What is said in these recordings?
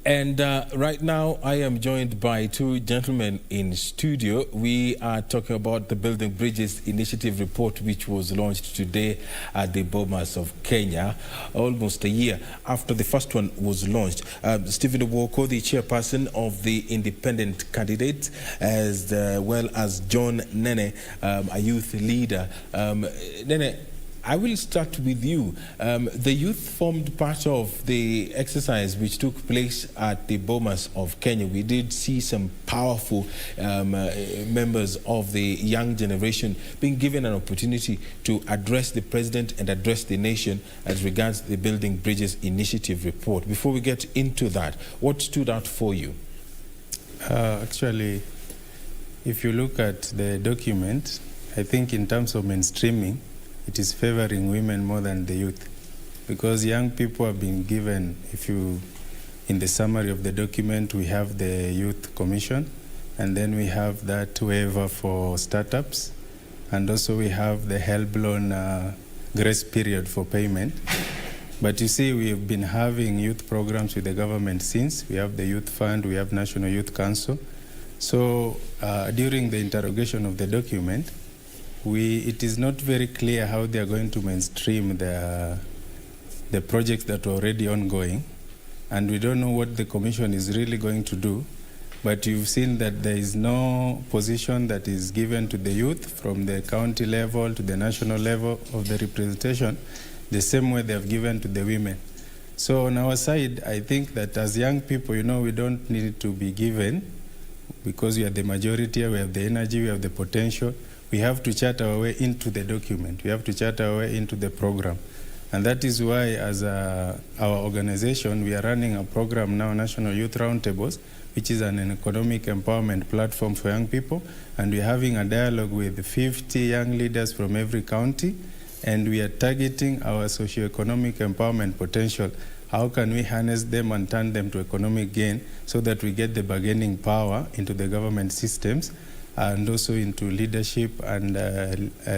And right now, I am joined by two gentlemen in studio. We are talking about the Building Bridges Initiative report, which was launched today at the Bomas of Kenya, almost a year after the first one was launched. Stephen Owoko, the chairperson of the independent candidate, as well as John Nene, a youth leader. Nene, I will start with you. The youth formed part of the exercise which took place at the Bomas of Kenya. We did see some powerful members of the young generation being given an opportunity to address the president and address the nation as regards the Building Bridges Initiative report. Before we get into that, what stood out for you? Actually, if you look at the document, I think in terms of mainstreaming, it is favoring women more than the youth, because young people have been given, in the summary of the document, we have the Youth Commission, and then we have that waiver for startups, and also we have the help loan grace period for payment. But you see, we have been having youth programs with the government since. We have the Youth Fund, we have National Youth Council. So during the interrogation of the document, it is not very clear how they are going to mainstream the projects that are already ongoing, and we don't know what the commission is really going to do. But you've seen that there is no position that is given to the youth from the county level to the national level of the representation, the same way they have given to the women. So on our side, I think that as young people, we don't need to be given, because we are the majority, we have the energy, we have the potential. We have to chart our way into the document. We have to chart our way into the program. And that is why, as our organization, we are running a program now, National Youth Roundtables, which is an economic empowerment platform for young people. And we're having a dialogue with 50 young leaders from every county. And we are targeting our socioeconomic empowerment potential. How can we harness them and turn them to economic gain so that we get the bargaining power into the government systems, and also into leadership and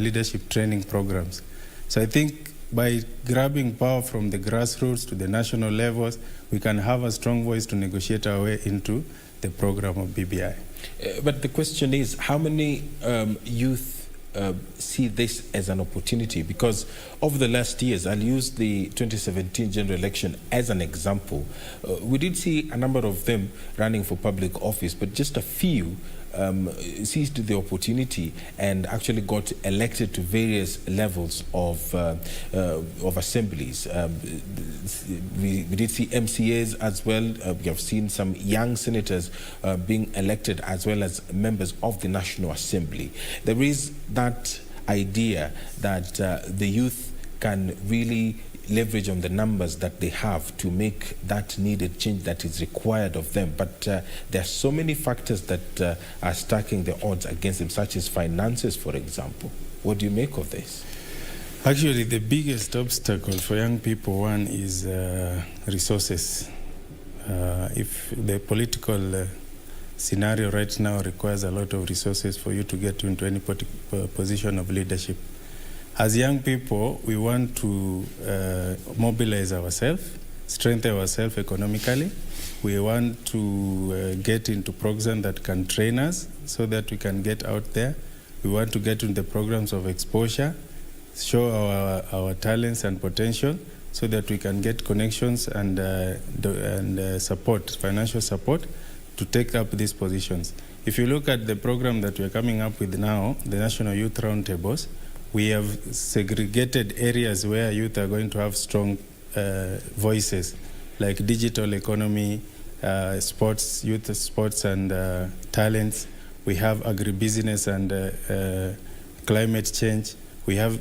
leadership training programs. So I think by grabbing power from the grassroots to the national levels, we can have a strong voice to negotiate our way into the program of BBI. But the question is, how many youth see this as an opportunity? Because over the last years, I'll use the 2017 general election as an example. We did see a number of them running for public office, but just a few seized the opportunity and actually got elected to various levels of assemblies. We did see MCAs as well. We have seen some young senators being elected, as well as members of the National Assembly. There is that idea that the youth can really leverage on the numbers that they have to make that needed change that is required of them. But there are so many factors that are stacking the odds against them, such as finances, for example. What do you make of this? Actually, the biggest obstacle for young people, one is resources. If the political scenario right now requires a lot of resources for you to get into any position of leadership. As young people, we want to mobilize ourselves, strengthen ourselves economically. We want to get into programs that can train us so that we can get out there. We want to get into the programs of exposure, show our talents and potential so that we can get connections and support, financial support to take up these positions. If you look at the program that we're coming up with now, the National Youth Roundtables, we have segregated areas where youth are going to have strong voices, like digital economy, sports, youth sports and talents. We have agribusiness and climate change. We have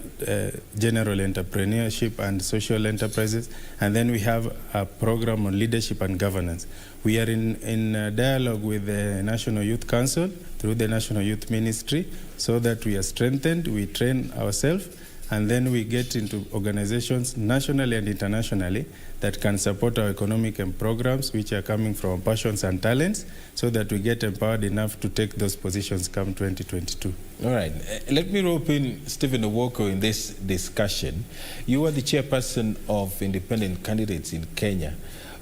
general entrepreneurship and social enterprises. And then we have a program on leadership and governance. We are in dialogue with the National Youth Council through the National Youth Ministry so that we are strengthened, we train ourselves, and then we get into organizations nationally and internationally that can support our economic and programs which are coming from passions and talents so that we get empowered enough to take those positions come 2022. All right. Let me rope in Stephen Owoko in this discussion. You are the chairperson of independent candidates in Kenya.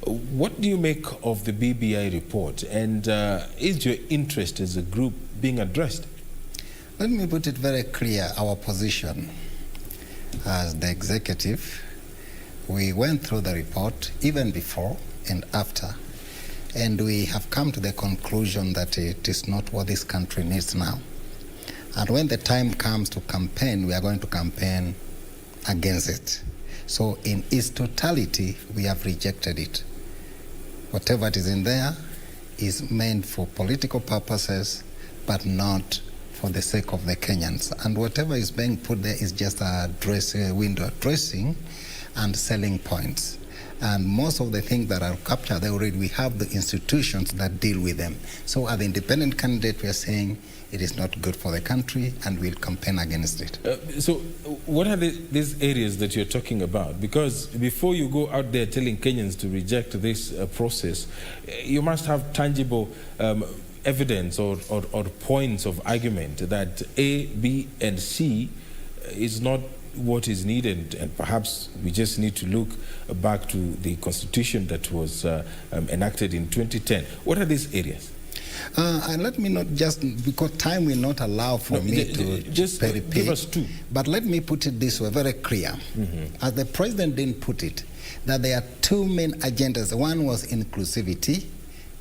What do you make of the BBI report, and is your interest as a group being addressed? Let me put it very clear, our position as the executive. We went through the report even before and after, and we have come to the conclusion that it is not what this country needs now. And when the time comes to campaign, we are going to campaign against it. So in its totality, we have rejected it. Whatever it is in there is meant for political purposes, but not for the sake of the Kenyans. And whatever is being put there is just a window dressing and selling points. And most of the things that are captured, we have the institutions that deal with them. So as the independent candidate, we are saying it is not good for the country and we'll campaign against it. So what are these areas that you're talking about? Because before you go out there telling Kenyans to reject this process, you must have tangible evidence or points of argument that A, B, and C is not what is needed, and perhaps we just need to look back to the constitution that was enacted in 2010. What are these areas? And let me not just, because time will not allow for me to just give us two. But let me put it this way, very clear. As the president didn't put it, that there are two main agendas. One was inclusivity,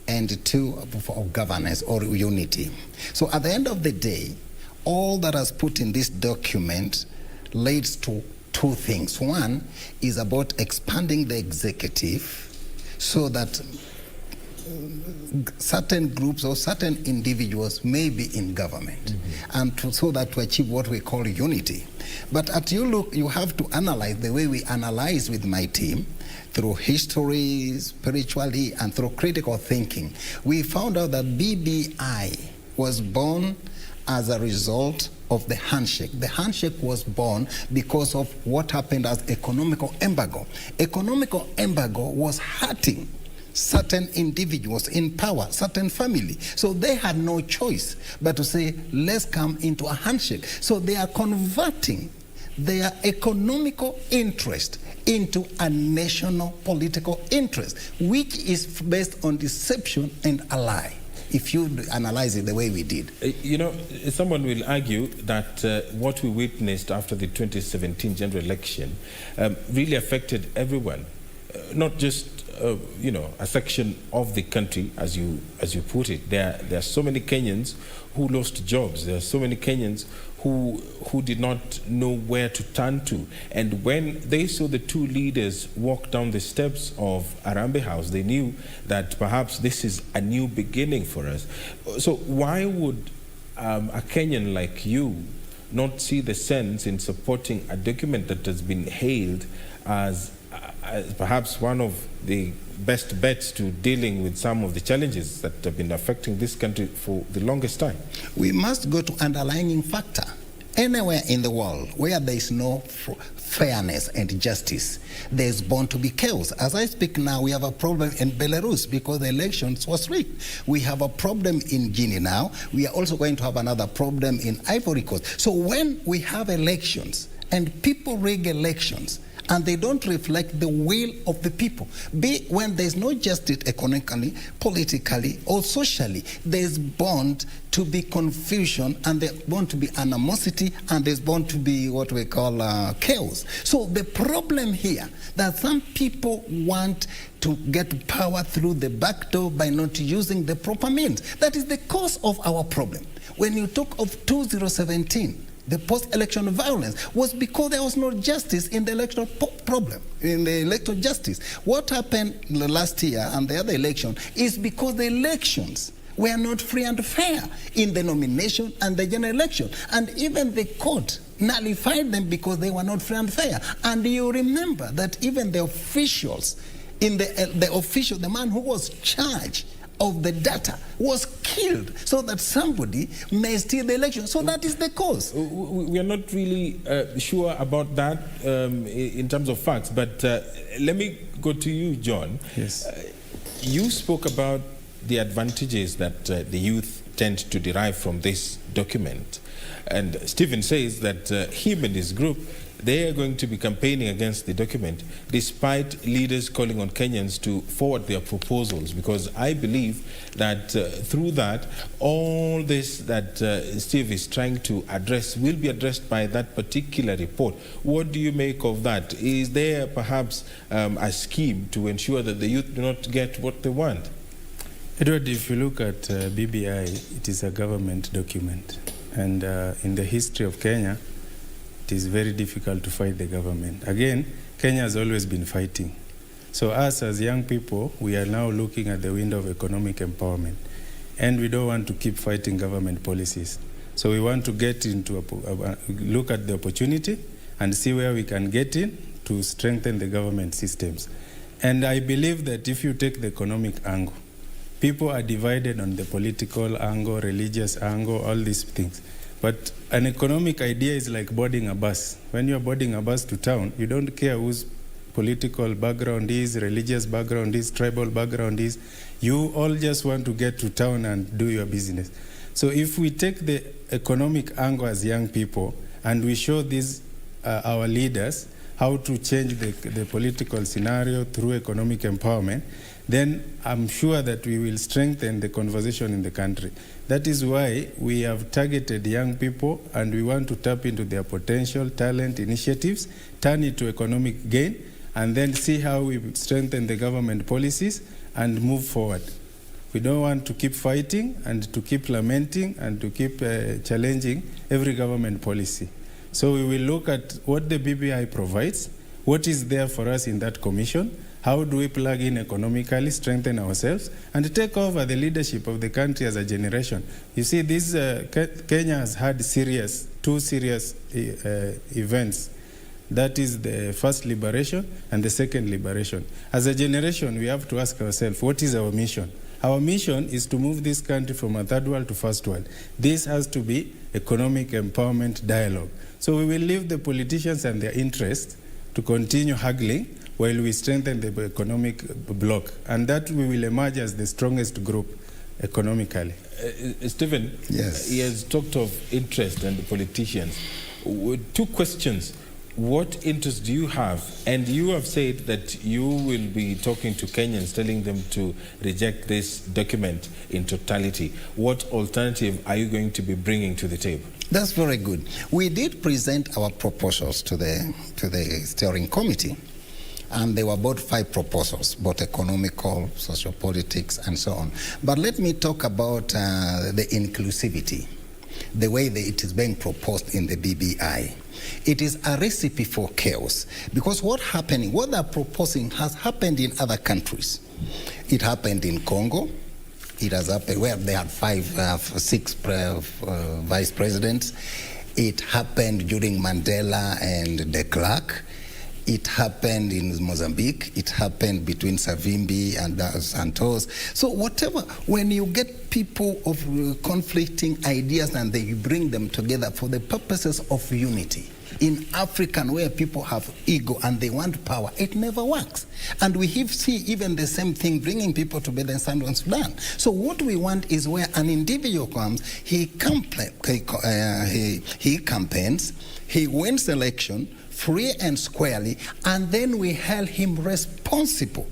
and two of governance or unity. So at the end of the day, all that is put in this document leads to two things. One is about expanding the executive so that certain groups or certain individuals may be in government, and so that to achieve what we call unity. But as you look, you have to analyze the way we analyze with my team, through history, spiritually, and through critical thinking. We found out that BBI was born as a result of the handshake. The handshake was born because of what happened as economical embargo. Economical embargo was hurting certain individuals in power, certain family. So they had no choice but to say, let's come into a handshake. So they are converting their economical interest into a national political interest, which is based on deception and a lie, if you analyze it the way we did. You know, someone will argue that what we witnessed after the 2017 general election really affected everyone, not just a section of the country, as you put it. There are so many Kenyans who lost jobs. There are so many Kenyans who did not know where to turn to. And when they saw the two leaders walk down the steps of Harambee House, they knew that perhaps this is a new beginning for us. So why would a Kenyan like you not see the sense in supporting a document that has been hailed as perhaps one of the best bets to dealing with some of the challenges that have been affecting this country for the longest time? We must go to underlying factor. Anywhere in the world where there is no fairness and justice, there is bound to be chaos. As I speak now, we have a problem in Belarus because the elections was rigged. We have a problem in Guinea now. We are also going to have another problem in Ivory Coast. So when we have elections and people rig elections, and they don't reflect the will of the people. When there's no justice economically, politically, or socially, there's bound to be confusion, and there's bound to be animosity, and there's bound to be what we call chaos. So the problem here, that some people want to get power through the back door by not using the proper means. That is the cause of our problem. When you talk of 2017, the post-election violence was because there was no justice in the electoral problem, in the electoral justice. What happened last year and the other election is because the elections were not free and fair in the nomination and the general election. And even the court nullified them because they were not free and fair. And you remember that even the officials, the man who was charged of the data was killed so that somebody may steal the election. So that is the cause. We are not really sure about that in terms of facts, but let me go to you, John. Yes. You spoke about the advantages that the youth tend to derive from this document. And Stephen says that him and his group, they are going to be campaigning against the document, despite leaders calling on Kenyans to forward their proposals, because I believe that through that, all this that Steve is trying to address will be addressed by that particular report. What do you make of that? Is there perhaps a scheme to ensure that the youth do not get what they want? Edward, if you look at BBI, it is a government document. And in the history of Kenya, it is very difficult to fight the government. Again, Kenya has always been fighting. So us as young people, we are now looking at the window of economic empowerment. And we don't want to keep fighting government policies. So we want to get into look at the opportunity and see where we can get in to strengthen the government systems. And I believe that if you take the economic angle, people are divided on the political angle, religious angle, all these things. But an economic idea is like boarding a bus. When you're boarding a bus to town, you don't care whose political background is, religious background is, tribal background is. You all just want to get to town and do your business. So if we take the economic angle as young people and we show these our leaders how to change the political scenario through economic empowerment, then I'm sure that we will strengthen the conversation in the country. That is why we have targeted young people and we want to tap into their potential, talent, initiatives, turn it to economic gain, and then see how we strengthen the government policies and move forward. We don't want to keep fighting and to keep lamenting and to keep challenging every government policy. So we will look at what the BBI provides, what is there for us in that commission, how do we plug in economically, strengthen ourselves, and take over the leadership of the country as a generation. You see, this Kenya has had two serious events. That is the first liberation and the second liberation. As a generation, we have to ask ourselves, what is our mission? Our mission is to move this country from a third world to first world. This has to be economic empowerment dialogue. So we will leave the politicians and their interests to continue haggling while we strengthen the economic bloc. And that we will emerge as the strongest group economically. Stephen, yes. He has talked of interest and the politicians. Two questions. What interest do you have? And you have said that you will be talking to Kenyans, telling them to reject this document in totality. What alternative are you going to be bringing to the table? That's very good. We did present our proposals to the steering committee, and there were about 5 proposals, both economical, social politics, and so on. But let me talk about the inclusivity, the way that it is being proposed in the BBI. It is a recipe for chaos, because what they're proposing has happened in other countries. It happened in Congo. It has happened where they had 6 vice presidents. It happened during Mandela and de Klerk. It happened in Mozambique. It happened between Savimbi and Santos. So whatever, when you get people of conflicting ideas and they bring them together for the purposes of unity, in Africa where people have ego and they want power, it never works. And we see even the same thing bringing people together in Southern Sudan. So what we want is where an individual comes, he campaigns, he wins election, free and squarely, and then we held him responsible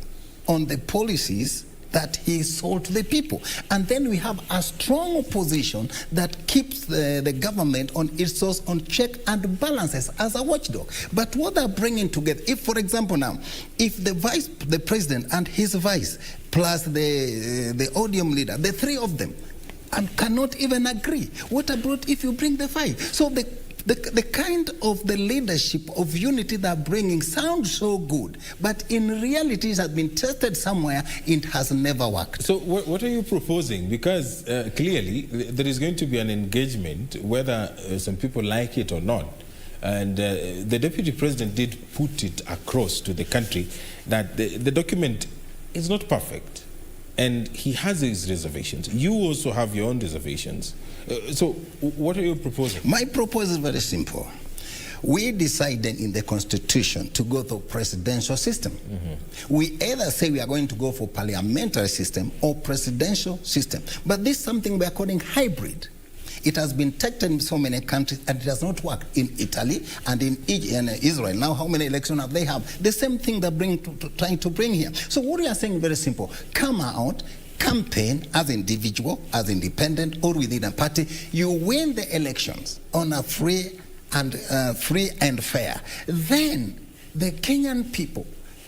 on the policies that he sold to the people. And then we have a strong opposition that keeps the government on its source on check and balances as a watchdog. But what they're bringing together, if, for example, now, if the president and his vice plus the odium leader, the 3 of them, and cannot even agree, what about if you bring the 5? So the kind of the leadership of unity they're bringing sounds so good, but in reality it has been tested somewhere, it has never worked. So what are you proposing? Because clearly there is going to be an engagement, whether some people like it or not. And the Deputy President did put it across to the country that the document is not perfect. And he has his reservations. You also have your own reservations. So what are you proposing? My proposal is very simple. We decided in the Constitution to go to presidential system. Mm-hmm. We either say we are going to go for parliamentary system or presidential system. But this is something we are calling hybrid. It has been tested in so many countries and it has not worked. In Italy and in Israel. Now, how many elections have they have? The same thing they're trying to bring here. So what we are saying is very simple. Come out, campaign as individual, as independent, or within a party. You win the elections on a free and fair. Then the Kenyan people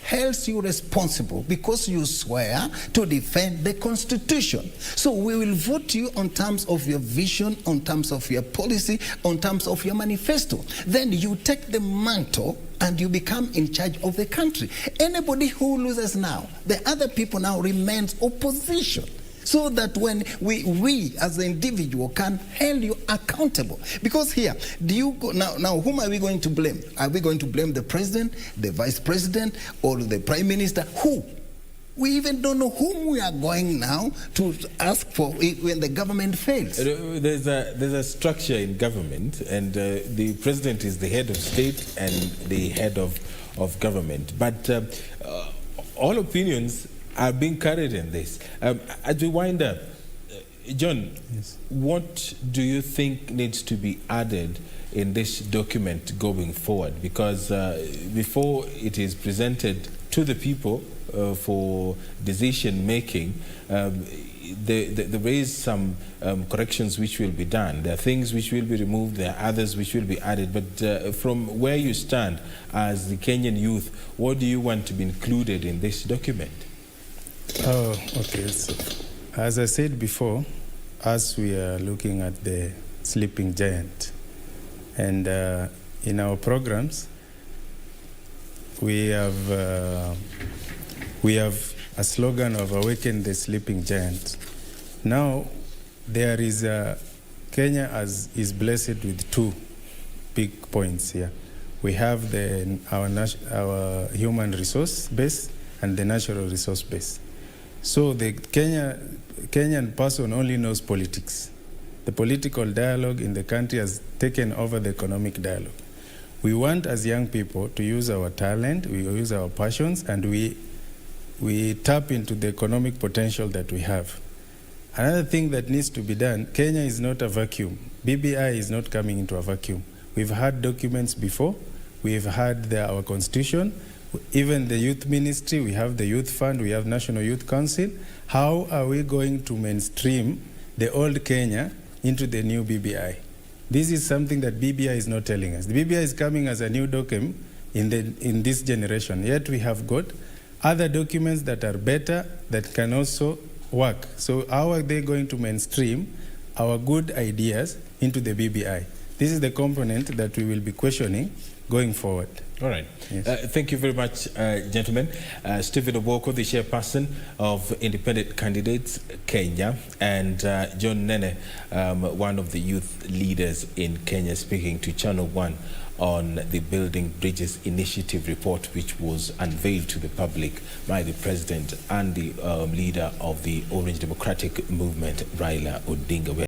holds you responsible because you swear to defend the Constitution. So we will vote you on terms of your vision, on terms of your policy, on terms of your manifesto. Then you take the mantle and you become in charge of the country. Anybody who loses now, the other people now remains opposition. So that when we as an individual can hold you accountable. Because here, now whom are we going to blame? Are we going to blame the president, the vice president, or the prime minister? Who? We even don't know whom we are going now to ask for when the government fails. There's a structure in government, and the president is the head of state and the head of government. But all opinions are being carried in this. As we wind up, John, yes, what do you think needs to be added in this document going forward? Because before it is presented to the people for decision making, there is some corrections which will be done. There are things which will be removed, there are others which will be added. But from where you stand as the Kenyan youth, what do you want to be included in this document? Oh, okay. So, as I said before, as we are looking at the sleeping giant, and in our programs, we have a slogan of "Awaken the Sleeping Giant." Now, there is Kenya is blessed with two big points here. We have our human resource base and the natural resource base. So the Kenyan person only knows politics. The political dialogue in the country has taken over the economic dialogue. We want, as young people, to use our talent, we use our passions, and we tap into the economic potential that we have. Another thing that needs to be done, Kenya is not a vacuum. BBI is not coming into a vacuum. We've had documents before. We've had our constitution. Even the youth ministry, we have the youth fund, we have National Youth Council. How are we going to mainstream the old Kenya into the new BBI? This is something that BBI is not telling us. The BBI is coming as a new document in this generation. Yet we have got other documents that are better, that can also work. So how are they going to mainstream our good ideas into the BBI? This is the component that we will be questioning going forward. All right. Yes. Thank you very much, gentlemen. Stephen Oboko, the chairperson of Independent Candidates Kenya, and John Nene, one of the youth leaders in Kenya, speaking to Channel 1 on the Building Bridges Initiative report, which was unveiled to the public by the president and the leader of the Orange Democratic Movement, Raila Odinga.